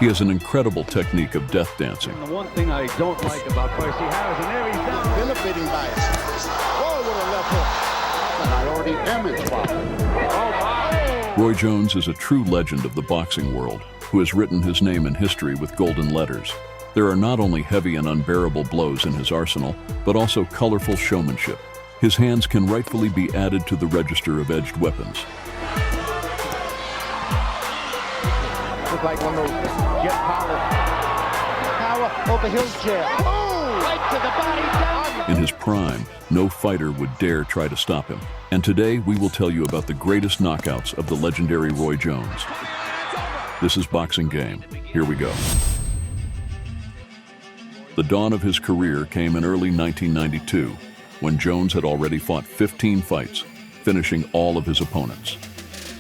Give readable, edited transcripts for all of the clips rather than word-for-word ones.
He has an incredible technique of death dancing. And the one thing I don't like about Percy Harris, and there he's down. Benefiting by it. Oh, with a left hook. And I already damaged Vaca. Oh, my. Roy Jones is a true legend of the boxing world who has written his name in history with golden letters. There are not only heavy and unbearable blows in his arsenal, but also colorful showmanship. His hands can rightfully be added to the register of edged weapons. Looks like one of those jet power over Hill's jab. Oh! Right to the body, down. In his prime, no fighter would dare try to stop him. And today we will tell you about the greatest knockouts of the legendary Roy Jones. This is Boxing Game. Here we go. The dawn of his career came in early 1992, when Jones had already fought 15 fights, finishing all of his opponents.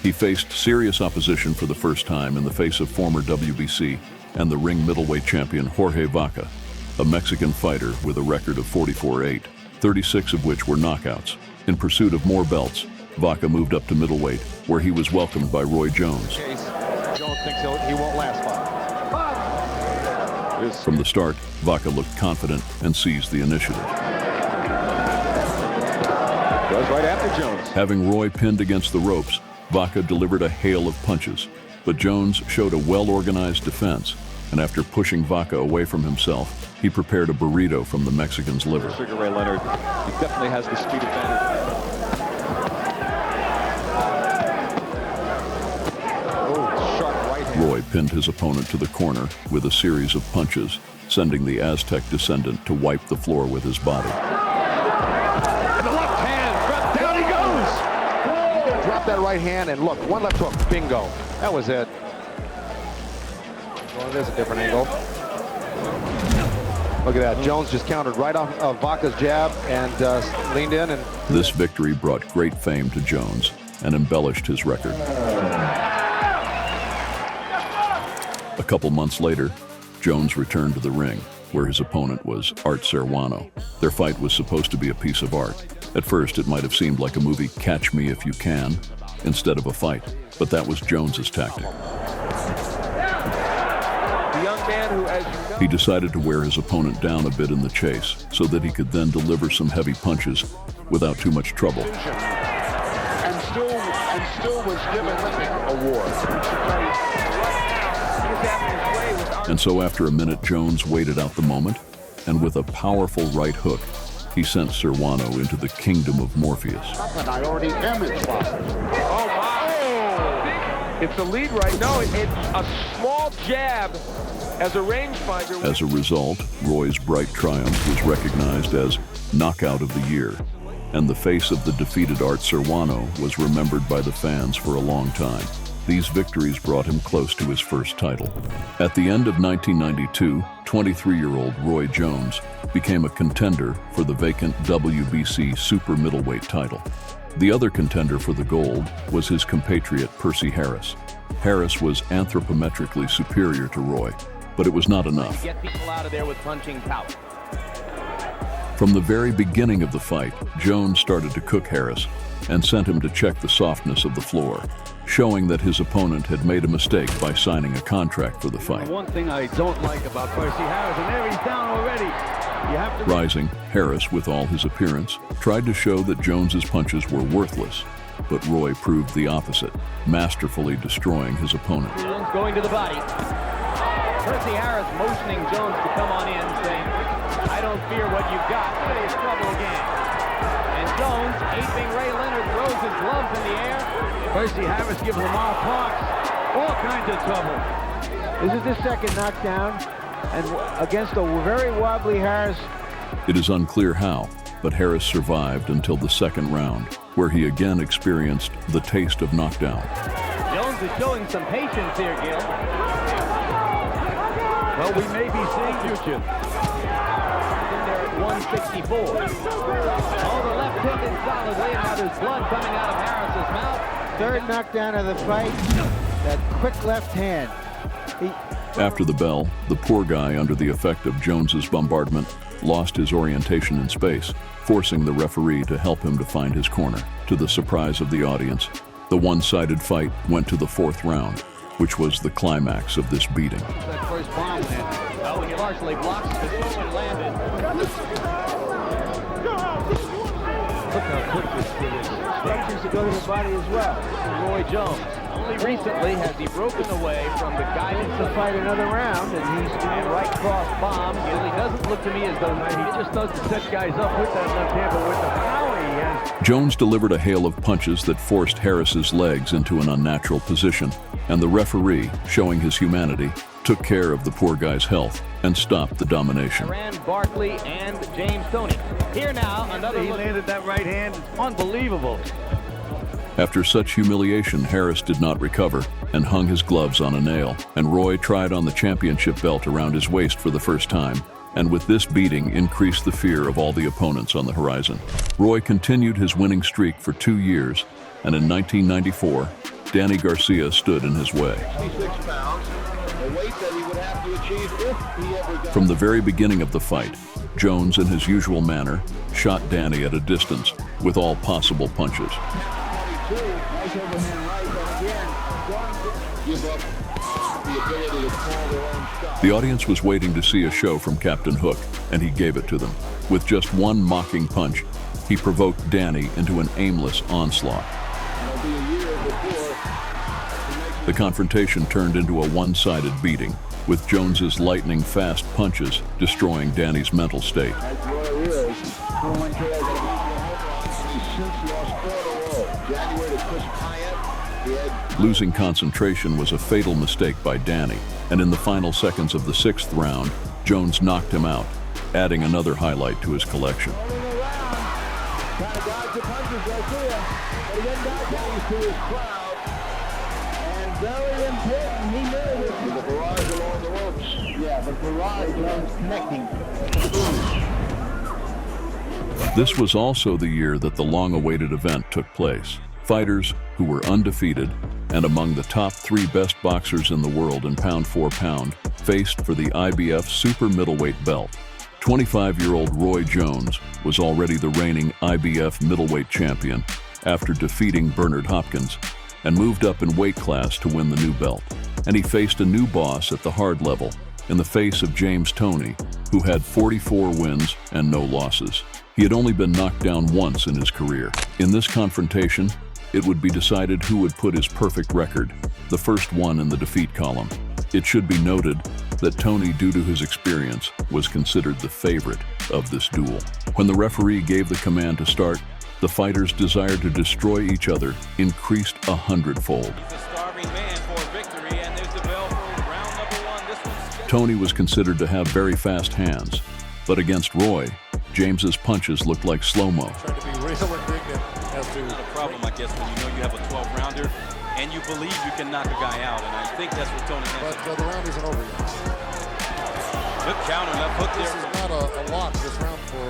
He faced serious opposition for the first time in the face of former WBC and the ring middleweight champion Jorge Vaca, a Mexican fighter with a record of 44-8, 36 of which were knockouts. In pursuit of more belts, Vaca moved up to middleweight, where he was welcomed by Roy Jones. Jones thinks he won't last long. From the start, Vaca looked confident and seized the initiative. Goes right after Jones. Having Roy pinned against the ropes, Vaca delivered a hail of punches, but Jones showed a well-organized defense, and after pushing Vaca away from himself, he prepared a burrito from the Mexican's liver. Sugar Ray Leonard, he definitely has the speed advantage. Roy pinned his opponent to the corner with a series of punches, sending the Aztec descendant to wipe the floor with his body. And the left hand, down he goes! He's gonna drop that right hand, and look, one left hook, bingo. That was it. Well, there's a different angle. Look at that, Jones just countered right off of Vaca's jab and leaned in. And this victory brought great fame to Jones and embellished his record. A couple months later, Jones returned to the ring, where his opponent was Art Ceruano. Their fight was supposed to be a piece of art. At first, it might have seemed like a movie Catch Me If You Can, instead of a fight, but that was Jones's tactic. The young man who, as you know, He decided to wear his opponent down a bit in the chase, so that he could then deliver some heavy punches without too much trouble. And still was given a award. And so after a minute, Jones waited out the moment, and with a powerful right hook, he sent Ceruano into the kingdom of Morpheus. And I already damaged Vaca. oh, wow. It's a lead right now. It's a small jab as a rangefinder. As a result, Roy's bright triumph was recognized as Knockout of the Year, and the face of the defeated Art Ceruano was remembered by the fans for a long time. These victories brought him close to his first title. At the end of 1992, 23-year-old Roy Jones became a contender for the vacant WBC super middleweight title. The other contender for the gold was his compatriot Percy Harris. Harris was anthropometrically superior to Roy, but it was not enough. Get people out of there with punching power. From the very beginning of the fight, Jones started to cook Harris and sent him to check the softness of the floor, showing that his opponent had made a mistake by signing a contract for the fight. The one thing I don't like about Percy Harris, and there he's down already. You have to... Rising, Harris, with all his appearance, tried to show that Jones's punches were worthless, but Roy proved the opposite, masterfully destroying his opponent. Jones going to the body. Percy Harris motioning Jones to come on in, saying, I don't fear what you've got. There's trouble again. And Jones, aping Ray Leonard, throws his gloves in the air. Percy Harris gives Lamar Parks all kinds of trouble. This is the second knockdown, and against a very wobbly Harris. It is unclear how, but Harris survived until the second round, where he again experienced the taste of knockdown. Jones is showing some patience here, Gil. Well, we may be seeing future. In there at 164. Oh, the left hook in solidly, and now there's blood coming out of Harris's mouth. Third knockdown of the fight, that quick left hand. After the bell, the poor guy, under the effect of Jones's bombardment, lost his orientation in space, forcing the referee to help him to find his corner. To the surprise of the audience, the one-sided fight went to the fourth round, which was the climax of this beating. That first bomb landed. Oh, he partially blocks the position landed. Look how quick this kid is. Punches to go to the body as well. Roy Jones. Only recently has he broken away from the guidance To fight another round, and he's and right cross bomb. Really doesn't look to me as though he just doesn't set guys up with that left hand, but with the power he has. Jones delivered a hail of punches that forced Harris's legs into an unnatural position, and the referee, showing his humanity, took care of the poor guy's health and stopped the domination. Rand Barkley and James Toney. Here now, another He look. landed that right hand. Unbelievable. After such humiliation, Harris did not recover and hung his gloves on a nail, and Roy tried on the championship belt around his waist for the first time, and with this beating increased the fear of all the opponents on the horizon. Roy continued his winning streak for 2 years, and in 1994, Danny Garcia stood in his way. 66 pounds, a weight that he would have to achieve if he ever got... From the very beginning of the fight, Jones, in his usual manner, shot Danny at a distance with all possible punches. Nice overhand right, but again, going to give up the ability to call their own shot. The audience was waiting to see a show from Captain Hook, and he gave it to them. With just one mocking punch, he provoked Danny into an aimless onslaught. It'll be a year before The confrontation turned into a one-sided beating, with Jones's lightning-fast punches destroying Danny's mental state. that's Roy is. 4-1 KO. He's since lost 4 in a row. January to Chris Pyatt. He had Losing concentration was a fatal mistake by Danny, and in the final seconds of the 6th round, Jones knocked him out, adding another highlight to his collection. rolling around. Trying to dodge the punches, Garcia. But he didn't dodge that. He's to his crowd. And very important, he knew it. The barrage along the ropes. Yeah, the barrage was connecting. This was also the year that the long-awaited event took place. Fighters who were undefeated and among the top 3 best boxers in the world in pound for pound faced for the IBF super middleweight belt. 25-year-old Roy Jones was already the reigning IBF middleweight champion after defeating Bernard Hopkins, and moved up in weight class to win the new belt. And he faced a new boss at the hard level in the face of James Toney, who had 44 wins and no losses. He had only been knocked down once in his career. In this confrontation, it would be decided who would put his perfect record, the first one in the defeat column. It should be noted that Toney, due to his experience, was considered the favorite of this duel. When the referee gave the command to start, the fighters' desire to destroy each other increased 100-fold. He's a starving man for victory, and there's the bell for round number 1. This one's Toney was considered to have very fast hands, but against Roy, James's punches looked like slow-mo. Trying to be real indignant as to the problem, I guess, when you know you have a 12-rounder and you believe you can knock a guy out, and I think that's what Toney has. but the round isn't over yet. Good counter, left hook This there. is not a lock this round for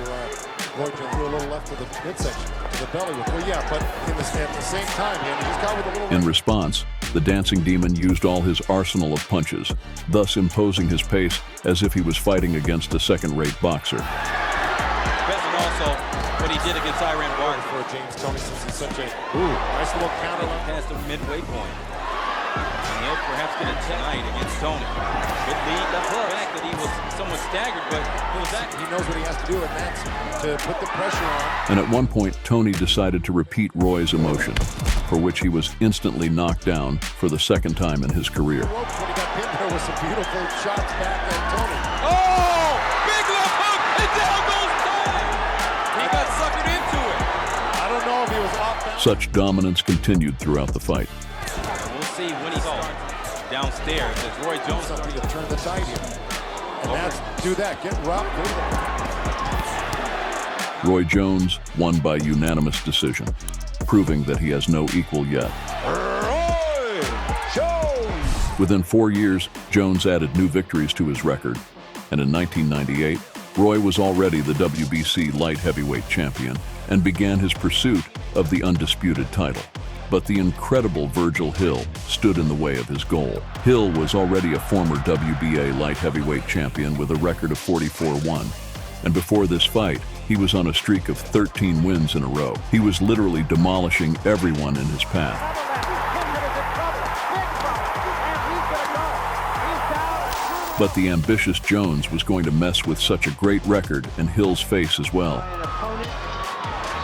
Roy Jones. Threw a little left to the midsection, to the belly. Well, yeah, but at the same time, he's got with a little. In response, the Dancing Demon used all his arsenal of punches, thus imposing his pace as if he was fighting against a second-rate boxer. Besson also, what he did against Iran Barton. for James Toney since he's such a nice little counter. Past the midway point. And he'll perhaps get it tonight against Toney. Good lead, the fact that he was somewhat staggered, but it was that. He knows what he has to do, and that's to put the pressure on. And at one point, Toney decided to repeat Roy's emotion, for which he was instantly knocked down for the second time in his career. Ropes when he got pinned there with some beautiful shots back at Toney. Oh! Big left hook, and down goes Toney! He got suckered into it. I don't know if he was off balance. Such dominance continued throughout the fight. We'll see when he starts downstairs as Roy Jones. Something to turn the tide here. And that's do that. Get robbed. Go to the... Roy Jones won by unanimous decision, proving that he has no equal yet. Roy Jones! Within 4 years, Jones added new victories to his record, and in 1998, Roy was already the WBC light heavyweight champion and began his pursuit of the undisputed title. But the incredible Virgil Hill stood in the way of his goal. Hill was already a former WBA light heavyweight champion with a record of 44-1, and before this fight, he was on a streak of 13 wins in a row. He was literally demolishing everyone in his path. But the ambitious Jones was going to mess with such a great record in Hill's face as well. An opponent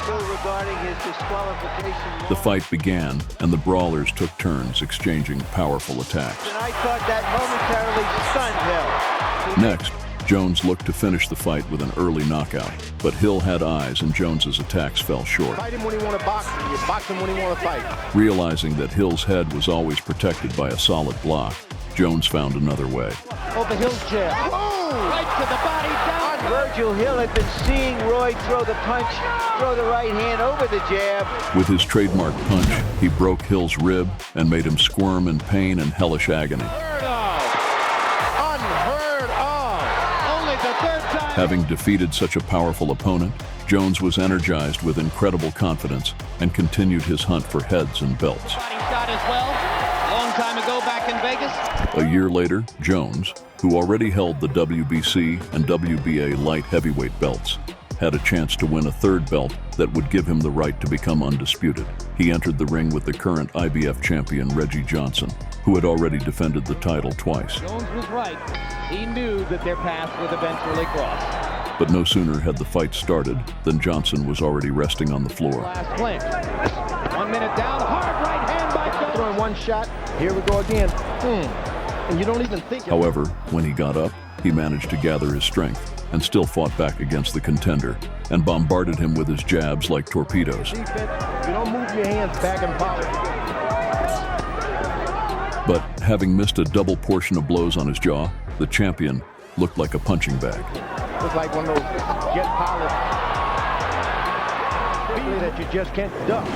still regarding his disqualification. The fight began, and the brawlers took turns exchanging powerful attacks. And I thought that momentarily stunned Hill. Next, Jones looked to finish the fight with an early knockout, but Hill had eyes and Jones's attacks fell short. Fight him when he want to box, you box him when he want to fight. Realizing that Hill's head was always protected by a solid block, Jones found another way. Over Hill's jab. Right to the body, down. Virgil Hill had been seeing Roy throw the punch, throw the right hand over the jab. With his trademark punch, he broke Hill's rib and made him squirm in pain and hellish agony. Unheard of. Only the third time. Having defeated such a powerful opponent, Jones was energized with incredible confidence and continued his hunt for heads and belts. Body shot as well. Long time ago back in Vegas. A year later, Jones, who already held the WBC and WBA light heavyweight belts, had a chance to win a third belt that would give him the right to become undisputed. He entered the ring with the current IBF champion Reggie Johnson, who had already defended the title twice. Jones was right. He knew that their paths would eventually cross. But no sooner had the fight started than Johnson was already resting on the floor. Last clinch. 1 minute down. Hard right hand by Jones. Throwing one shot. Here we go again. And you don't even think. However, when he got up, he managed to gather his strength and still fought back against the contender and bombarded him with his jabs like torpedoes. Defense, you don't move your hands back and forth. But having missed a double portion of blows on his jaw, the champion looked like a punching bag. It's like one of those jet pilots that you just can't duck.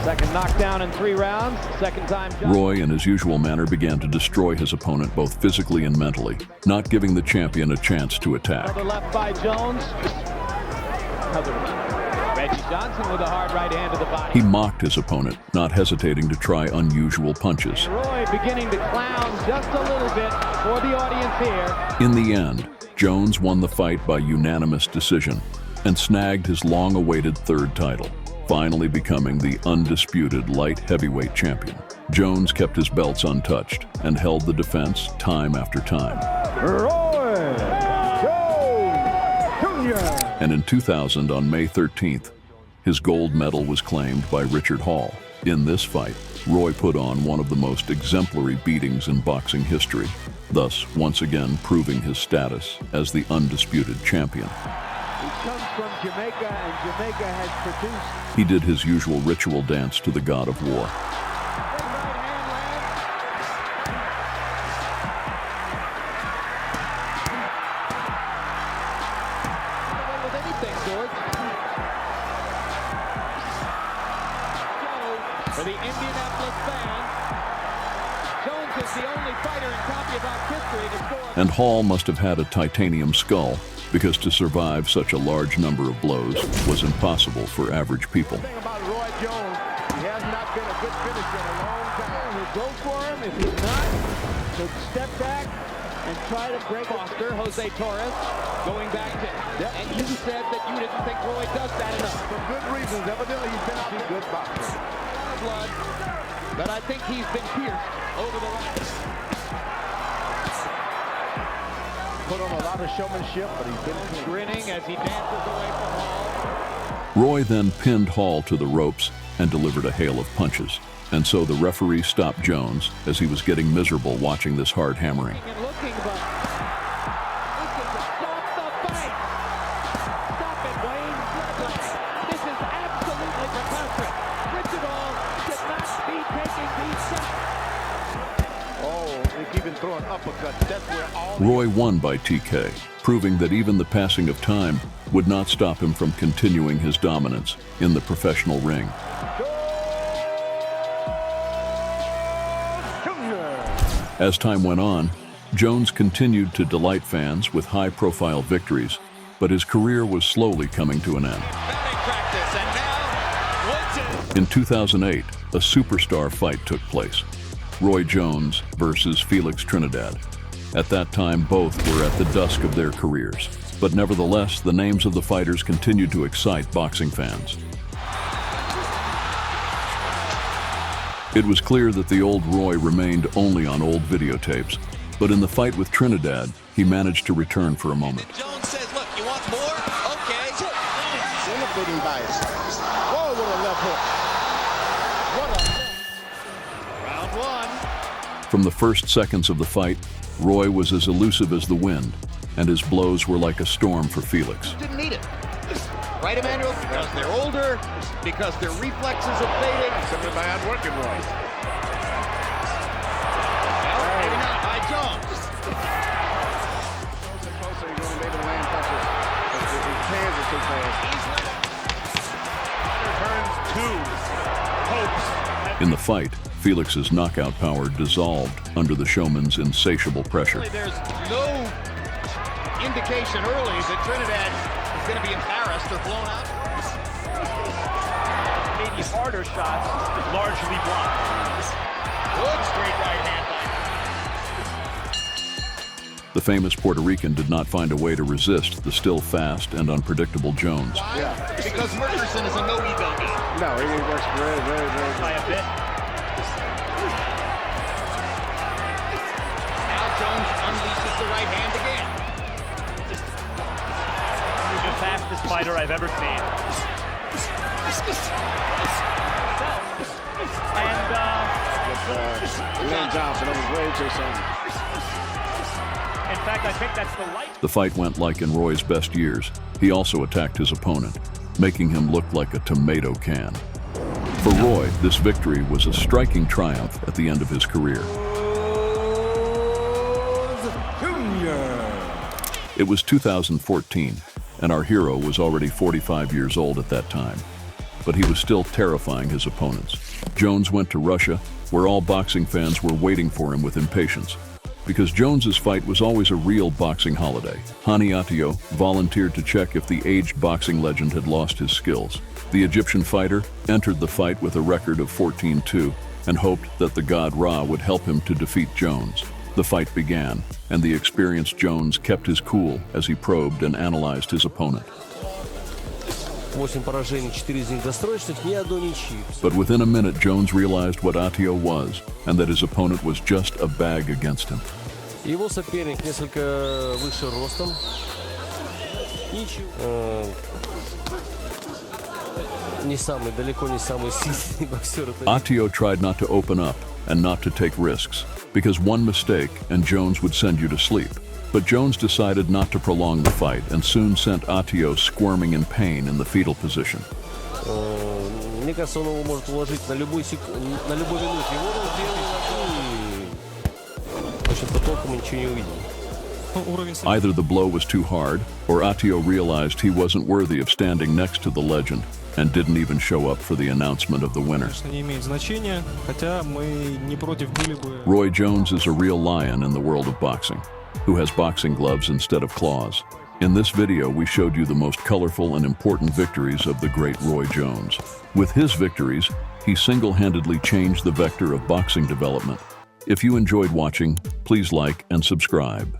Second knockdown in 3 rounds. Second time. Roy, in his usual manner, began to destroy his opponent both physically and mentally, not giving the champion a chance to attack. Another left by Jones. Reggie Johnson with a hard right hand to the body. He mocked his opponent, not hesitating to try unusual punches. And Roy beginning to clown just a little bit for the audience here. In the end, Jones won the fight by unanimous decision and snagged his long-awaited third title, finally becoming the undisputed light heavyweight champion. Jones kept his belts untouched and held the defense time after time. Roy Jones Jr. And in 2000, on May 13th, his gold medal was claimed by Richard Hall. In this fight, Roy put on one of the most exemplary beatings in boxing history, thus once again proving his status as the undisputed champion. He comes from Jamaica, and Jamaica has produced. He did his usual ritual dance to the god of war. With anything, George. For the Indianapolis fans, Jones is the only fighter in copy box history to score. And Hall must have had a titanium skull, because to survive such a large number of blows was impossible for average people. The thing about Roy Jones, he has not been a good finisher in a long time. He'll go for him. If he's not, he'll step back and try to break Foster, Jose Torres, going back to. And you said that you didn't think Roy does that enough. For good reasons. Evidently, he's been out a good boxer. Blood, but I think he's been pierced over the last. Put on a lot of showmanship, but he's been Grinning as he dances away from Hall. Roy then pinned Hall to the ropes and delivered a hail of punches. And so the referee stopped Jones as he was getting miserable watching this hard hammering. And looking, but this is a stop the fight. Stop it, Wayne. This is absolutely preposterous. Richard Hall should not be taking these shots. Oh, he's even throwing uppercuts. That's where all. Roy won by TK, proving that even the passing of time would not stop him from continuing his dominance in the professional ring. As time went on, Jones continued to delight fans with high-profile victories, but his career was slowly coming to an end. In 2008, a superstar fight took place: Roy Jones versus Felix Trinidad. At that time, both were at the dusk of their careers, but nevertheless, the names of the fighters continued to excite boxing fans. It was clear that the old Roy remained only on old videotapes, But in the fight with Trinidad, he managed to return for a moment. Jones says, look, you want more? Okay. Whoa, what a left hook. Round one. From the first seconds of the fight, Roy was as elusive as the wind, and his blows were like a storm for Felix. Didn't need it. Right, Emmanuel? Because they're older, because their reflexes have faded. Simply by outworking Roy. Well, maybe not by Jones. Closer, you're going to be able to land punches. His hands are too fast. In the fight, Felix's knockout power dissolved under the showman's insatiable pressure. There's no indication early that Trinidad is going to be embarrassed or blown out. Maybe harder shots, largely blocked. Good straight right hand. The famous Puerto Rican did not find a way to resist the still fast and unpredictable Jones. Yeah. Because Murchison is a no-ego guy. No, he works very, very, very By a bit. Now Jones unleashes the right hand again. He's the fastest fighter I've ever seen. And, Lynn Johnson, that was way too soon. in fact, I think that's the light. The fight went like in Roy's best years. He also attacked his opponent, making him look like a tomato can. For Roy, this victory was a striking triumph at the end of his career. It was 2014, and our hero was already 45 years old at that time. But he was still terrifying his opponents. Jones went to Russia, where all boxing fans were waiting for him with impatience. Because Jones's fight was always a real boxing holiday, Hani Atio volunteered to check if the aged boxing legend had lost his skills. The Egyptian fighter entered the fight with a record of 14-2 and hoped that the god Ra would help him to defeat Jones. The fight began, and the experienced Jones kept his cool as he probed and analyzed his opponent. 8 поражений, 4 из них досрочных, ни одной ничьи. But within a minute, Jones realized what Atio was, and that his opponent was just a bag against him. Его соперник несколько выше ростом. Ничего. Далеко не самый сильный боксер. Atio tried not to open up and not to take risks, because one mistake and Jones would send you to sleep. But Jones decided not to prolong the fight and soon sent Atio squirming in pain in the fetal position. Мне кажется, он его может уложить на любой минуте. Его в общем-то, толком мы ничего не увидим. Either the blow was too hard, or Atio realized he wasn't worthy of standing next to the legend and didn't even show up for the announcement of the winner. Roy Jones is a real lion in the world of boxing, who has boxing gloves instead of claws. In this video, we showed you the most colorful and important victories of the great Roy Jones. With his victories, he single-handedly changed the vector of boxing development. If you enjoyed watching, please like and subscribe.